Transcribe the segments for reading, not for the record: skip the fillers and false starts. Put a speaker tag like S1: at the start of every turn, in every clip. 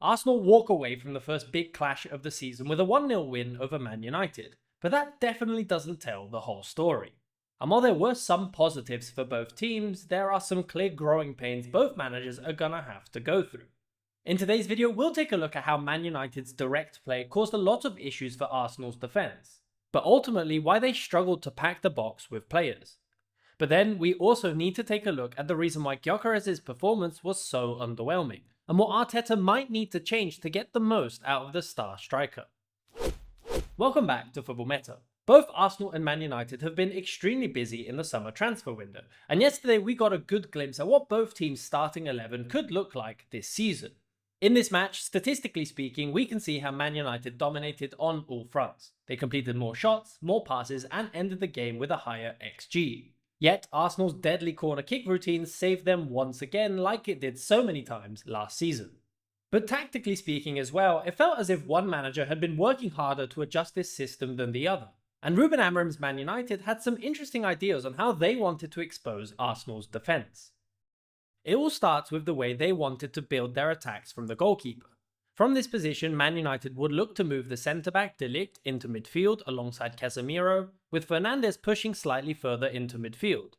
S1: Arsenal walk away from the first big clash of the season with a 1-0 win over Man United, but that definitely doesn't tell the whole story. And while there were some positives for both teams, there are some clear growing pains both managers are gonna have to go through. In today's video, we'll take a look at how Man United's direct play caused a lot of issues for Arsenal's defence, but ultimately why they struggled to pack the box with players. But then we also need to take a look at the reason why Gyokeres' performance was so underwhelming, and what Arteta might need to change to get the most out of the star striker. Welcome back to Football Meta. Both Arsenal and Man United have been extremely busy in the summer transfer window, and yesterday we got a good glimpse at what both teams' starting 11 could look like this season. In this match, statistically speaking, we can see how Man United dominated on all fronts. They completed more shots, more passes, and ended the game with a higher XG. Yet, Arsenal's deadly corner kick routine saved them once again like it did so many times last season. But tactically speaking as well, it felt as if one manager had been working harder to adjust this system than the other. And Ruben Amorim's Man United had some interesting ideas on how they wanted to expose Arsenal's defence. It all starts with the way they wanted to build their attacks from the goalkeeper. From this position, Man United would look to move the centre-back De Ligt into midfield alongside Casemiro, with Fernandes pushing slightly further into midfield.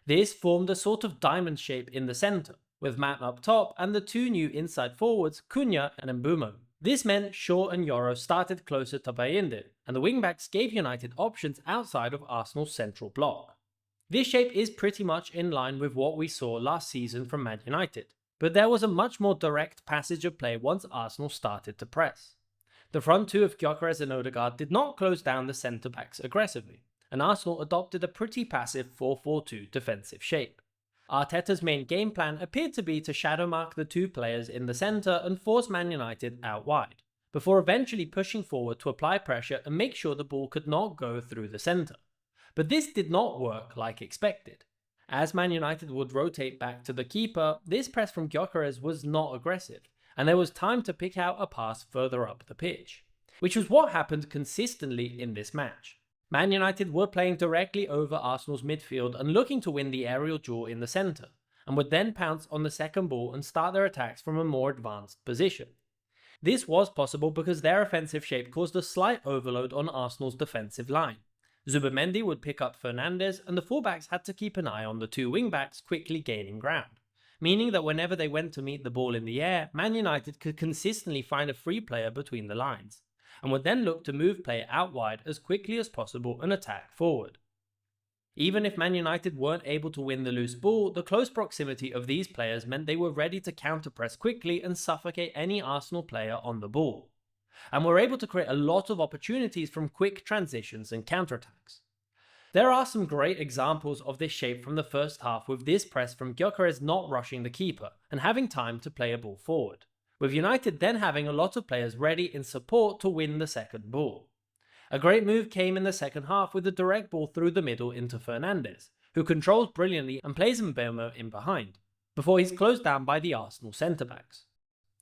S1: This formed a sort of diamond shape in the centre, with Matt up top and the two new inside forwards, Cunha and Mbeumo. This meant Shaw and Yoro started closer to Bayinde, and the wingbacks gave United options outside of Arsenal's central block. This shape is pretty much in line with what we saw last season from Man United, but there was a much more direct passage of play once Arsenal started to press. The front two of Gyokeres and Odegaard did not close down the centre-backs aggressively, and Arsenal adopted a pretty passive 4-4-2 defensive shape. Arteta's main game plan appeared to be to shadow mark the two players in the centre and force Man United out wide, before eventually pushing forward to apply pressure and make sure the ball could not go through the centre. But this did not work like expected. As Man United would rotate back to the keeper, this press from Gyokeres was not aggressive, and there was time to pick out a pass further up the pitch, which was what happened consistently in this match. Man United were playing directly over Arsenal's midfield and looking to win the aerial duel in the centre, and would then pounce on the second ball and start their attacks from a more advanced position. This was possible because their offensive shape caused a slight overload on Arsenal's defensive line. Zubimendi would pick up Fernandes, and the fullbacks had to keep an eye on the two wingbacks quickly gaining ground, meaning that whenever they went to meet the ball in the air, Man United could consistently find a free player between the lines, and would then look to move play out wide as quickly as possible and attack forward. Even if Man United weren't able to win the loose ball, the close proximity of these players meant they were ready to counter-press quickly and suffocate any Arsenal player on the ball, and were able to create a lot of opportunities from quick transitions and counterattacks. There are some great examples of this shape from the first half, with this press from Gyokeres not rushing the keeper and having time to play a ball forward, with United then having a lot of players ready in support to win the second ball. A great move came in the second half with a direct ball through the middle into Fernandes, who controls brilliantly and plays Mbeumo in behind, before he's closed down by the Arsenal centre-backs.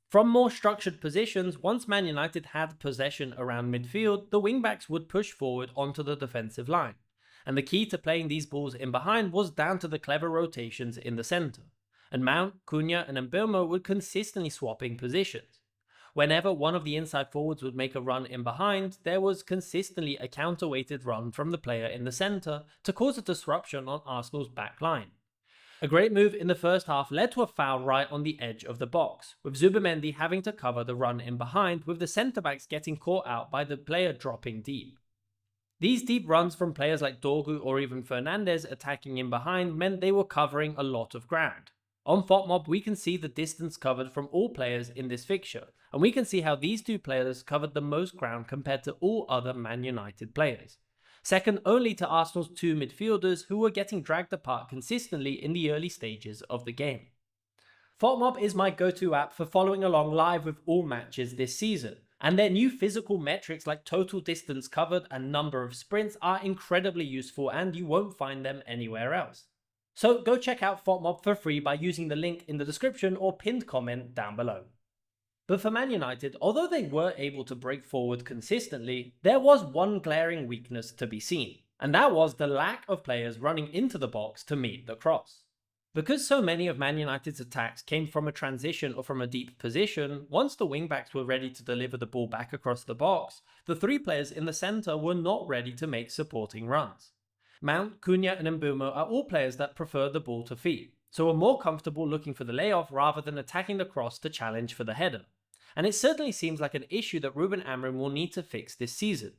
S1: From more structured positions, once Man United had possession around midfield, the wingbacks would push forward onto the defensive line, and the key to playing these balls in behind was down to the clever rotations in the centre, and Mount, Cunha and Mbeumo would consistently swapping positions. Whenever one of the inside forwards would make a run in behind, there was consistently a counter-weighted run from the player in the centre to cause a disruption on Arsenal's back line. A great move in the first half led to a foul right on the edge of the box, with Zubimendi having to cover the run in behind, with the centre-backs getting caught out by the player dropping deep. These deep runs from players like Dorgu or even Fernandes attacking in behind meant they were covering a lot of ground. On FotMob, we can see the distance covered from all players in this fixture, and we can see how these two players covered the most ground compared to all other Man United players, second only to Arsenal's two midfielders who were getting dragged apart consistently in the early stages of the game. FotMob is my go-to app for following along live with all matches this season, and their new physical metrics like total distance covered and number of sprints are incredibly useful, and you won't find them anywhere else. So go check out FotMob for free by using the link in the description or pinned comment down below. But for Man United, although they were able to break forward consistently, there was one glaring weakness to be seen, and that was the lack of players running into the box to meet the cross. Because so many of Man United's attacks came from a transition or from a deep position, once the wingbacks were ready to deliver the ball back across the box, the three players in the centre were not ready to make supporting runs. Mount, Cunha and Mbeumo are all players that prefer the ball to feet, so are more comfortable looking for the layoff rather than attacking the cross to challenge for the header. And it certainly seems like an issue that Ruben Amorim will need to fix this season,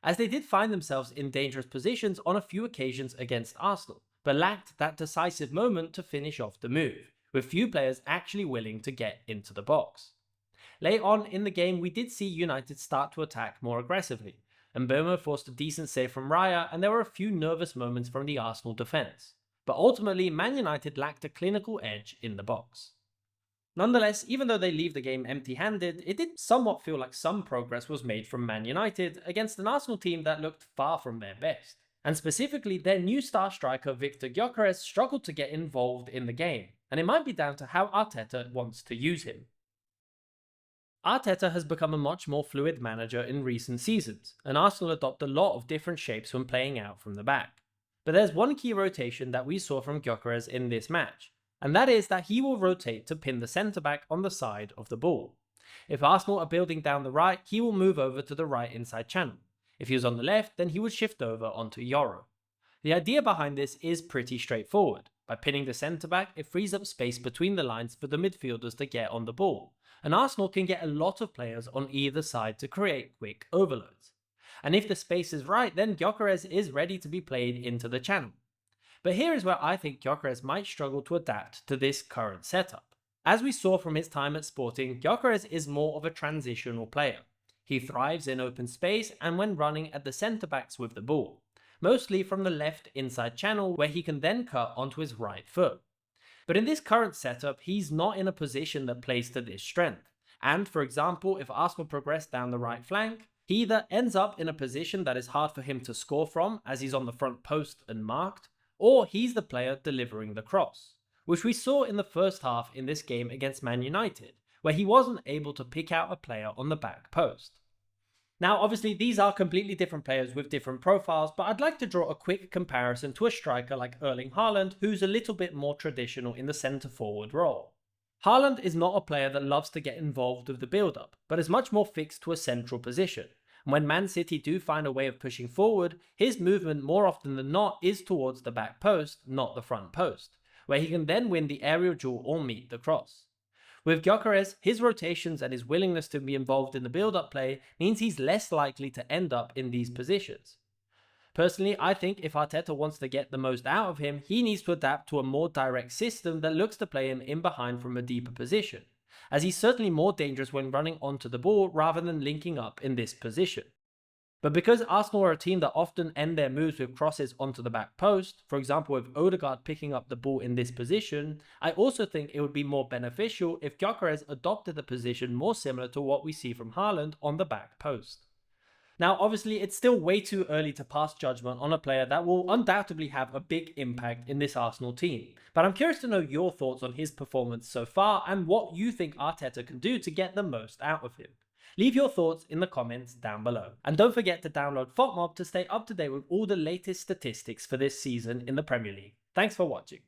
S1: as they did find themselves in dangerous positions on a few occasions against Arsenal, but lacked that decisive moment to finish off the move, with few players actually willing to get into the box. Late on in the game, we did see United start to attack more aggressively, and Mbeumo forced a decent save from Raya, and there were a few nervous moments from the Arsenal defence. But ultimately, Man United lacked a clinical edge in the box. Nonetheless, even though they leave the game empty-handed, it did somewhat feel like some progress was made from Man United against an Arsenal team that looked far from their best. And specifically, their new star striker Viktor Gyökeres struggled to get involved in the game, and it might be down to how Arteta wants to use him. Arteta has become a much more fluid manager in recent seasons, and Arsenal adopt a lot of different shapes when playing out from the back. But there's one key rotation that we saw from Gyokeres in this match, and that is that he will rotate to pin the centre-back on the side of the ball. If Arsenal are building down the right, he will move over to the right inside channel. If he was on the left, then he would shift over onto Yoro. The idea behind this is pretty straightforward. By pinning the centre-back, it frees up space between the lines for the midfielders to get on the ball, and Arsenal can get a lot of players on either side to create quick overloads. And if the space is right, then Gyokeres is ready to be played into the channel. But here is where I think Gyokeres might struggle to adapt to this current setup. As we saw from his time at Sporting, Gyokeres is more of a transitional player. He thrives in open space and when running at the centre-backs with the ball, mostly from the left inside channel where he can then cut onto his right foot. But in this current setup, he's not in a position that plays to this strength. And for example, if Arsenal progress down the right flank, he either ends up in a position that is hard for him to score from as he's on the front post and marked, or he's the player delivering the cross, which we saw in the first half in this game against Man United, where he wasn't able to pick out a player on the back post. Now obviously these are completely different players with different profiles, but I'd like to draw a quick comparison to a striker like Erling Haaland, who's a little bit more traditional in the centre forward role. Haaland is not a player that loves to get involved with the build-up, but is much more fixed to a central position. And when Man City do find a way of pushing forward, his movement more often than not is towards the back post, not the front post, where he can then win the aerial duel or meet the cross. With Gyokeres, his rotations and his willingness to be involved in the build-up play means he's less likely to end up in these positions. Personally, I think if Arteta wants to get the most out of him, he needs to adapt to a more direct system that looks to play him in behind from a deeper position, as he's certainly more dangerous when running onto the ball rather than linking up in this position. But because Arsenal are a team that often end their moves with crosses onto the back post, for example with Odegaard picking up the ball in this position, I also think it would be more beneficial if Gyokeres adopted a position more similar to what we see from Haaland on the back post. Now obviously it's still way too early to pass judgment on a player that will undoubtedly have a big impact in this Arsenal team, but I'm curious to know your thoughts on his performance so far and what you think Arteta can do to get the most out of him. Leave your thoughts in the comments down below. And don't forget to download FotMob to stay up to date with all the latest statistics for this season in the Premier League. Thanks for watching.